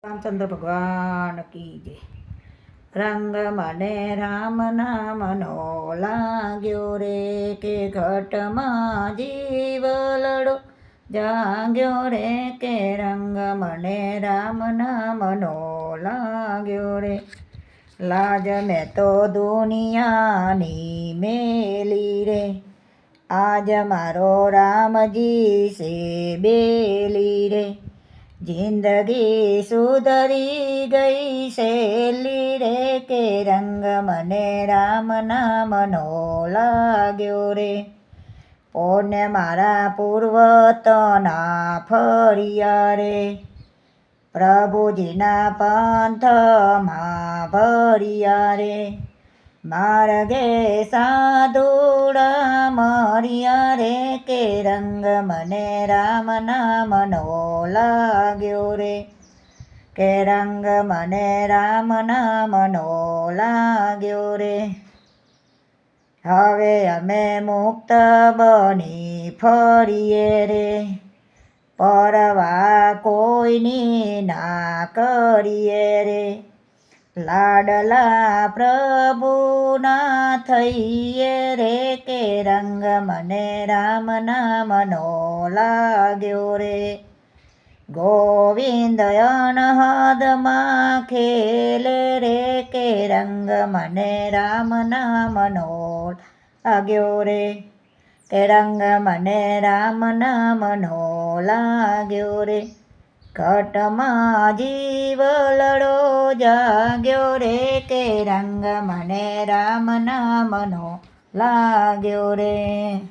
રામચંદ્ર ભગવાન કી જય. રંગ મને રામ નામનો લાગ્યો રે, કે ઘટમાં જીવલડો જાગ્યો રે, કે રંગ મને રામ નામનો લાગ્યો રે. લાજ મેં તો દુનિયાની મેલી રે, આજ મારો રામજી સે બેલી રે. જિંદગી સુધરી ગઈ સહેલી રે, કે રંગ મને રામ નામનો લાગ્યો રે. પોને મારા પૂર્વતના ફર્યા રે, પ્રભુજીના પંથમાં ભર્યા રે. માર્ગે સાધુડા મર્યા રે, કે રંગ મને રામ નામનો લાગ્યો રે, કે રંગ મને રામ નામનો લાગ્યો રે. હવે અમે મુક્ત બની ફરીએ રે, પરવા કોઈની ના કરીએ રે. લાડલા પ્રભુના થઈએ રે, કે રંગ મને રામ નામનો લાગ્યો રે. ગોવિંદ અનહદમાં ખેલે રે, કે રંગ મને રામ નામનો લાગ્યો રે, કે રંગ મને રામ નામનો લાગ્યો રે. ઘટમાં જીવલડો જાગ્યો રે, કે રંગ મને રામ નામનો લાગ્યો રે.